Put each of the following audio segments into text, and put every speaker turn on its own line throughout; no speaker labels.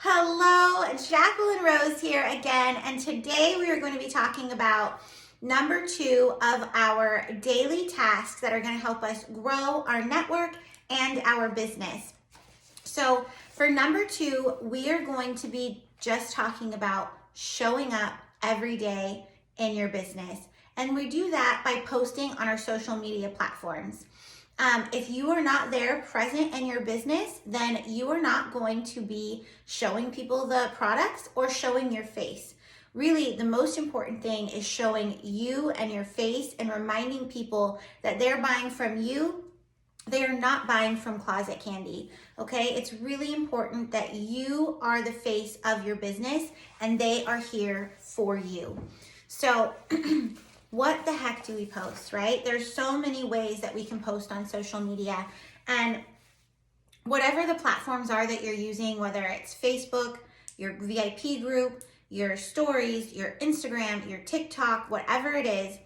Hello, Jacqueline Rose here again, and today we are going to be talking about number 2 of our daily tasks that are going to help us grow our network and our business. So for number 2, we are going to be just talking about showing up every day in your business. And we do that by posting on our social media platforms. If you are not there present in your business, then you are not going to be showing people the products or showing your face. Really, the most important thing is showing you and your face and reminding people that they're buying from you. They are not buying from Closet Candy, okay? It's really important that you are the face of your business and they are here for you. So what the heck do we post, right? There's so many ways that we can post on social media, and whatever the platforms are that you're using, whether it's Facebook, your VIP group, your stories, your Instagram, your TikTok, whatever it is,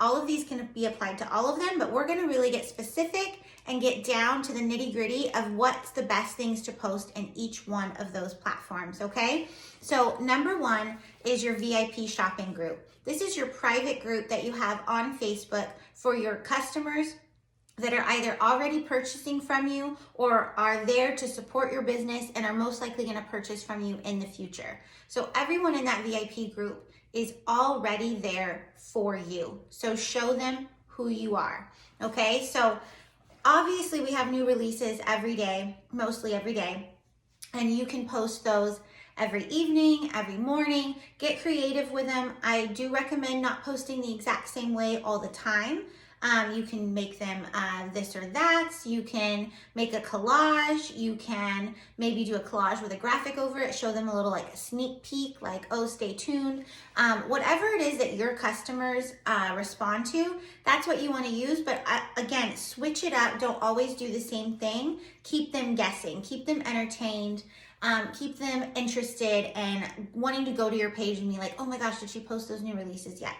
all of these can be applied to all of them, but we're gonna really get specific and get down to the nitty gritty of what's the best things to post in each one of those platforms, okay? So number 1 is your VIP shopping group. This is your private group that you have on Facebook for your customers that are either already purchasing from you or are there to support your business and are most likely going to purchase from you in the future. So everyone in that VIP group is already there for you. So show them who you are. Okay, so obviously we have new releases every day, mostly every day, and you can post those every evening, every morning. Get creative with them. I do recommend not posting the exact same way all the time. You can make them this or that. You can make a collage. You can maybe do a collage with a graphic over it, show them a little like a sneak peek, like, oh, stay tuned. Whatever it is that your customers respond to, that's what you want to use. But again, switch it up. Don't always do the same thing. Keep them guessing. Keep them entertained. Keep them interested and wanting to go to your page and be like, oh my gosh, did she post those new releases yet?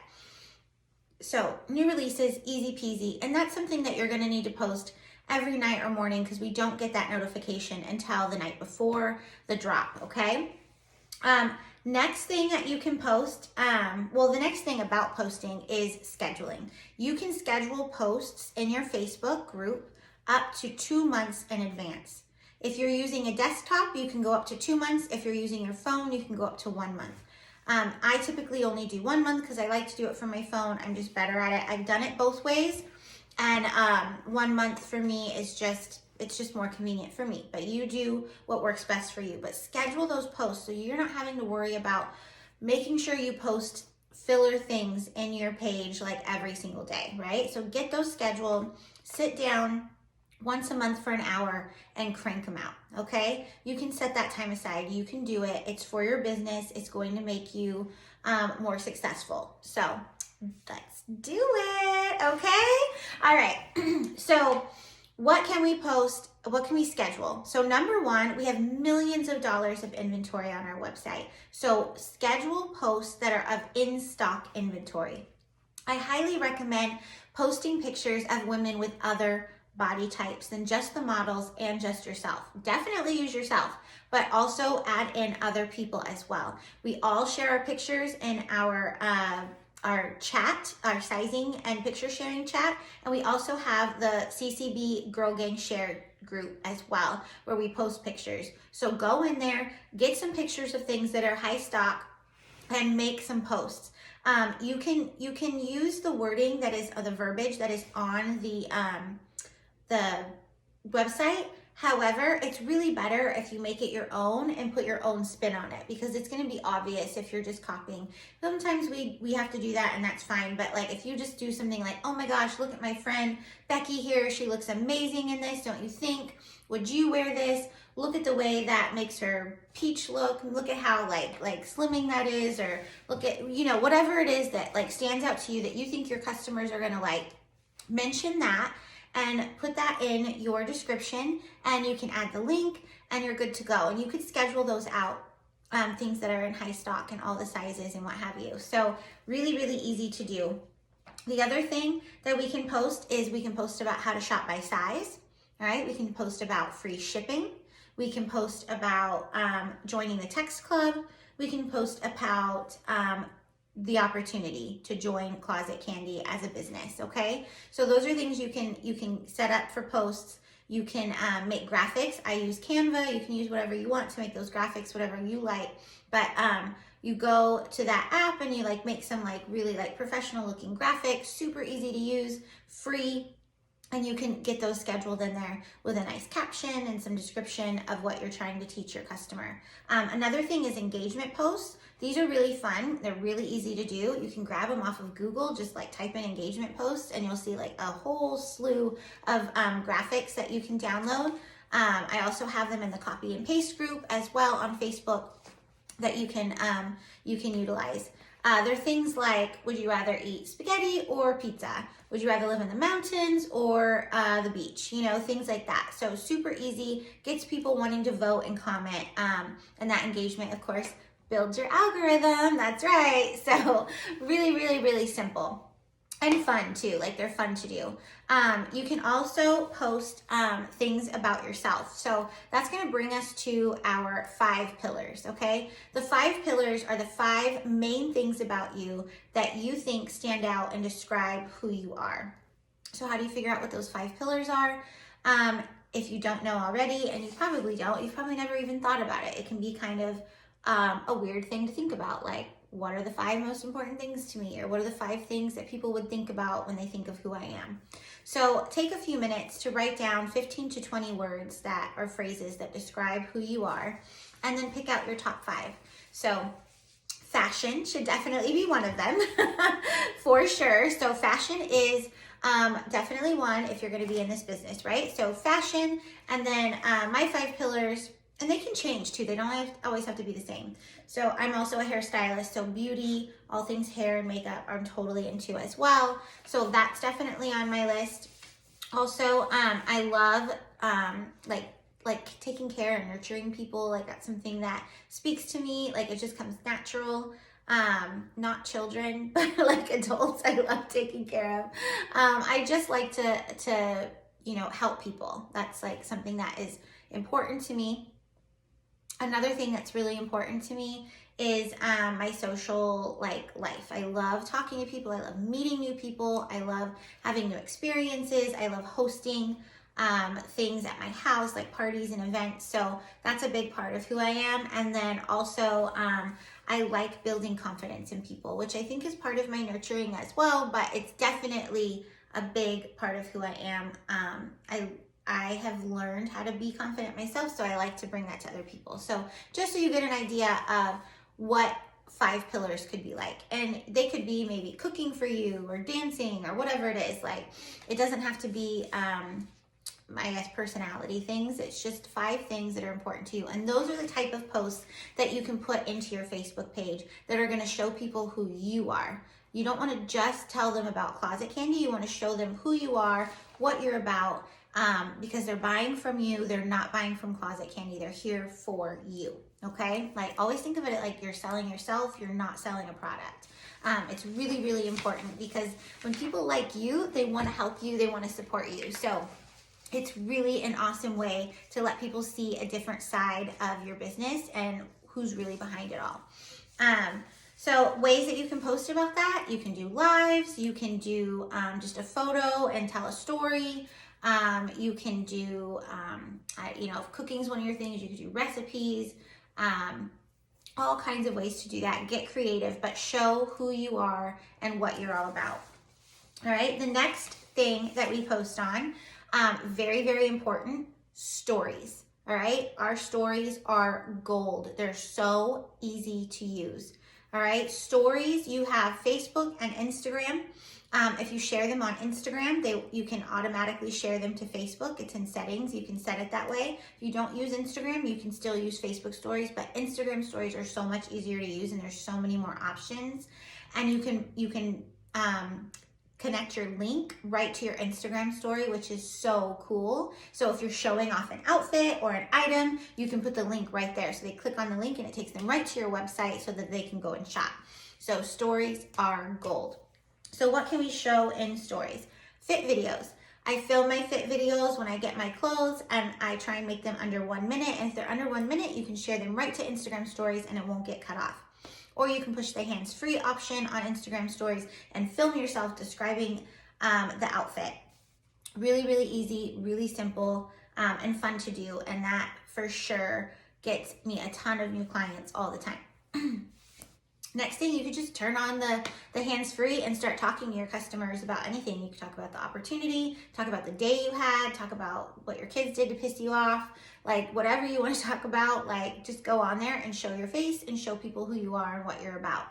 So new releases, easy peasy. And that's something that you're going to need to post every night or morning because we don't get that notification until the night before the drop, okay? Next thing that you can post, the next thing about posting is scheduling. You can schedule posts in your Facebook group up to 2 months in advance. If you're using a desktop, you can go up to 2 months. If you're using your phone, you can go up to 1 month. I typically only do 1 month because I like to do it from my phone. I'm just better at it. I've done it both ways. And 1 month for me is it's just more convenient for me. But you do what works best for you. But schedule those posts so you're not having to worry about making sure you post filler things in your page like every single day, right? So get those scheduled, sit down once a month for an hour and crank them out, okay? You can set that time aside. You can do it. It's for your business. It's going to make you more successful. So let's do it, okay? All right, so what can we post? What can we schedule? So number 1, we have millions of dollars of inventory on our website. So schedule posts that are of in-stock inventory. I highly recommend posting pictures of women with other body types than just the models and just yourself. Definitely use yourself, but also add in other people as well. We all share our pictures in our chat, our sizing and picture sharing chat, and we also have the CCB Girl Gang Share group as well, where we post pictures. So go in there, get some pictures of things that are high stock, and make some posts. You can use the wording that is the verbiage that is on the website. However, it's really better if you make it your own and put your own spin on it, because it's going to be obvious if you're just copying. Sometimes we have to do that, and that's fine. But like if you just do something like, oh my gosh, look at my friend Becky here. She looks amazing in this, don't you think? Would you wear this? Look at the way that makes her peach look. Look at how like slimming that is, or look at, whatever it is that like stands out to you that you think your customers are going to like. Mention that and put that in your description, and you can add the link and you're good to go. And you could schedule those out, things that are in high stock and all the sizes and what have you. So really, really easy to do. The other thing that we can post is we can post about how to shop by size. All right, we can post about free shipping. We can post about joining the text club. We can post about the opportunity to join Closet Candy as a business, okay? So those are things you can set up for posts. You can make graphics. I use Canva. You can use whatever you want to make those graphics, whatever you like. But you go to that app and you like make some like really like professional looking graphics, super easy to use, free. And you can get those scheduled in there with a nice caption and some description of what you're trying to teach your customer. Another thing is engagement posts. These are really fun. They're really easy to do. You can grab them off of Google, just like type in engagement posts and you'll see like a whole slew of graphics that you can download. I also have them in the copy and paste group as well on Facebook that you can utilize. They're things like, would you rather eat spaghetti or pizza? Would you rather live in the mountains or the beach? You know, things like that. So super easy, gets people wanting to vote and comment. And that engagement, of course, builds your algorithm. That's right. So really, really, really simple. And fun too, like they're fun to do. You can also post things about yourself. So that's gonna bring us to our 5 pillars, okay? The 5 pillars are the 5 main things about you that you think stand out and describe who you are. So how do you figure out what those 5 pillars are? If you don't know already, and you probably don't, you've probably never even thought about it. It can be kind of a weird thing to think about, like, what are the 5 most important things to me? Or what are the 5 things that people would think about when they think of who I am? So take a few minutes to write down 15 to 20 words that are phrases that describe who you are, and then pick out your top 5. So fashion should definitely be one of them for sure. So fashion is definitely one if you're going to be in this business, right? So fashion, and then my 5 pillars, and they can change too. They don't always have to be the same. So I'm also a hairstylist, so beauty, all things hair and makeup I'm totally into as well. So that's definitely on my list. Also, I love like taking care and nurturing people. Like that's something that speaks to me. Like it just comes natural. Not children, but like adults I love taking care of. I just like to you know, help people. That's like something that is important to me. Another thing that's really important to me is my social life. I love talking to people. I love meeting new people. I love having new experiences. I love hosting things at my house, like parties and events. So that's a big part of who I am. And then also I like building confidence in people, which I think is part of my nurturing as well, but it's definitely a big part of who I am. I have learned how to be confident myself, so I like to bring that to other people. So just so you get an idea of what 5 pillars could be like. And they could be maybe cooking for you or dancing or whatever it is. Like it doesn't have to be, I guess, personality things. It's just 5 things that are important to you. And those are the type of posts that you can put into your Facebook page that are going to show people who you are. You don't want to just tell them about Closet Candy. You want to show them who you are, what you're about, because they're buying from you. They're not buying from Closet Candy. They're here for you, okay? Like always think of it like you're selling yourself. You're not selling a product. It's really, really important because when people like you, they want to help you. They want to support you. So it's really an awesome way to let people see a different side of your business and who's really behind it all. So ways that you can post about that, you can do lives, you can do just a photo and tell a story. You can do, you know, if cooking is one of your things, you can do recipes, all kinds of ways to do that. Get creative, but show who you are and what you're all about. All right, the next thing that we post on, very, very important, stories. All right, our stories are gold. They're so easy to use. All right, stories, you have Facebook and Instagram. If you share them on Instagram, you can automatically share them to Facebook. It's in settings. You can set it that way. If you don't use Instagram, you can still use Facebook stories, but Instagram stories are so much easier to use and there's so many more options. And you can connect your link right to your Instagram story, which is so cool. So if you're showing off an outfit or an item, you can put the link right there. So they click on the link and it takes them right to your website so that they can go and shop. So stories are gold. So what can we show in stories? Fit videos. I film my fit videos when I get my clothes, and I try and make them under 1 minute. And if they're under 1 minute, you can share them right to Instagram stories and it won't get cut off. Or you can push the hands-free option on Instagram stories and film yourself describing the outfit. Really, really easy, really simple, and fun to do. And that for sure gets me a ton of new clients all the time. Next thing, you could just turn on the hands-free and start talking to your customers about anything. You could talk about the opportunity, talk about the day you had, talk about what your kids did to piss you off, like whatever you want to talk about, like just go on there and show your face and show people who you are and what you're about.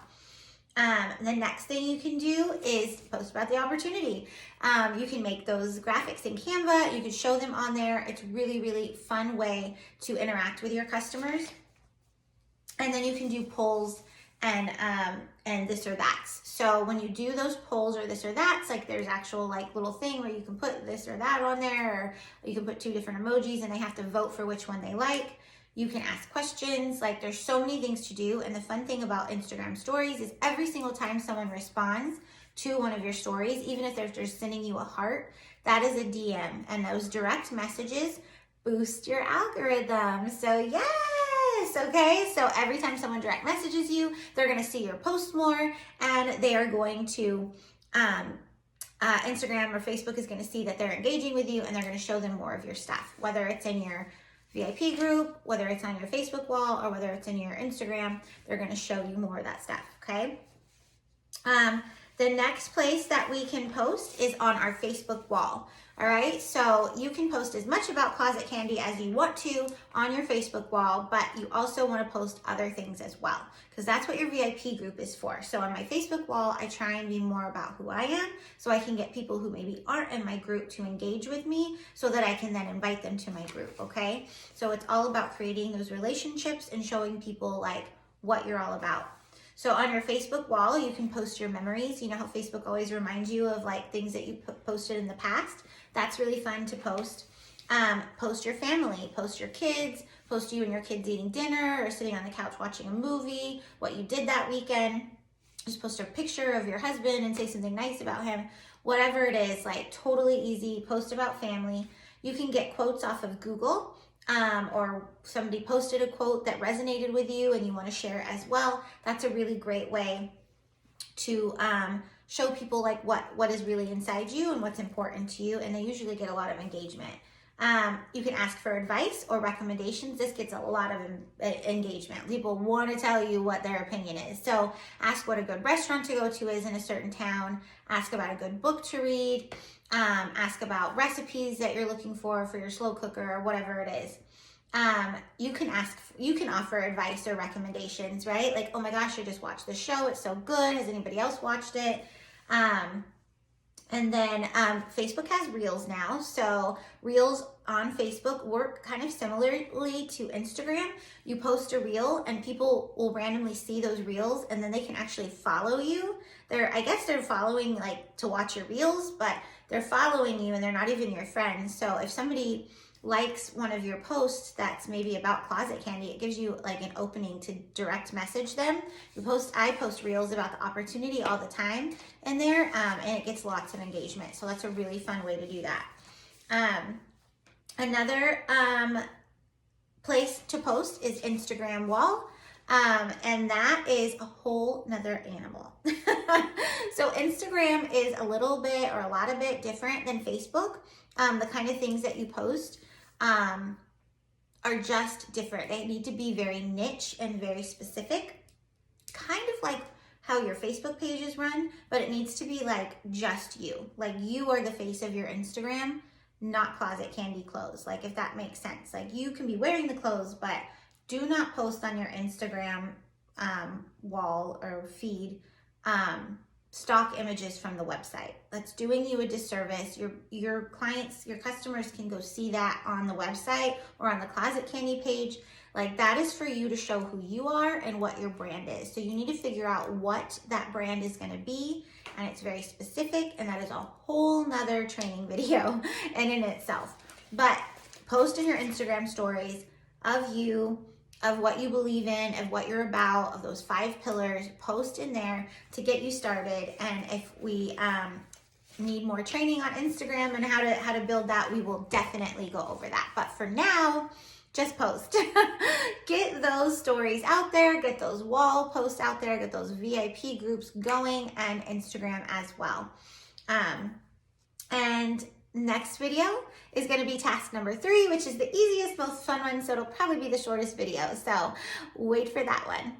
The next thing you can do is post about the opportunity. You can make those graphics in Canva. You can show them on there. It's really, really fun way to interact with your customers. And then you can do polls and this or that's. So when you do those polls or this or that's, like there's actual like little thing where you can put this or that on there, or you can put 2 different emojis and they have to vote for which one they like. You can ask questions. Like there's so many things to do. And the fun thing about Instagram stories is every single time someone responds to one of your stories, even if they're just sending you a heart, that is a DM, and those direct messages boost your algorithm. So yes. Okay, so every time someone direct messages you, they're going to see your post more, and they are going to, Instagram or Facebook is going to see that they're engaging with you, and they're going to show them more of your stuff, whether it's in your VIP group, whether it's on your Facebook wall, or whether it's in your Instagram, they're going to show you more of that stuff, okay? The next place that we can post is on our Facebook wall. All right, so you can post as much about Closet Candy as you want to on your Facebook wall, but you also want to post other things as well, because that's what your VIP group is for. So on my Facebook wall, I try and be more about who I am, so I can get people who maybe aren't in my group to engage with me, so that I can then invite them to my group, okay? So it's all about creating those relationships and showing people like what you're all about. So on your Facebook wall, you can post your memories. You know how Facebook always reminds you of like things that you posted in the past? That's really fun to post. Post your family, post your kids, post you and your kids eating dinner or sitting on the couch watching a movie, what you did that weekend. Just post a picture of your husband and say something nice about him. Whatever it is, like totally easy. Post about family. You can get quotes off of Google. Or somebody posted a quote that resonated with you and you want to share it as well. That's a really great way to show people like what is really inside you and what's important to you, and they usually get a lot of engagement. You can ask for advice or recommendations. This gets a lot of engagement. People want to tell you what their opinion is. So ask what a good restaurant to go to is in a certain town. Ask about a good book to read. Ask about recipes that you're looking for your slow cooker or whatever it is. You can offer advice or recommendations, right? Like, oh my gosh, I just watched this show. It's so good. Has anybody else watched it? And then Facebook has Reels now. So Reels on Facebook work kind of similarly to Instagram. You post a Reel and people will randomly see those Reels, and then they can actually follow you. I guess they're following like to watch your Reels, but they're following you and they're not even your friends. So if somebody likes one of your posts that's maybe about Closet Candy, it gives you like an opening to direct message them. I post Reels about the opportunity all the time in there, and it gets lots of engagement. So that's a really fun way to do that. Another place to post is Instagram wall. And that is a whole nother animal. So Instagram is a little bit or a lot of bit different than Facebook. The kind of things that you post are just different. They need to be very niche and very specific, kind of like how your Facebook pages run, but it needs to be like just you. Like you are the face of your Instagram, not Closet Candy clothes. Like if that makes sense. Like you can be wearing the clothes, but do not post on your Instagram wall or feed stock images from the website. That's doing you a disservice. Your clients, your customers can go see that on the website or on the Closet Candy page. Like that is for you to show who you are and what your brand is. So you need to figure out what that brand is going to be, and it's very specific, and that is a whole nother training video in itself. But post in your Instagram stories of you, of what you believe in, of what you're about, of those 5 pillars. Post in there to get you started. And if we need more training on Instagram and how to build that, we will definitely go over that. But for now, just post. Get those stories out there, get those wall posts out there, get those VIP groups going, and Instagram as well. And next video is going to be task number 3, which is the easiest, most fun one, so it'll probably be the shortest video. So wait for that one.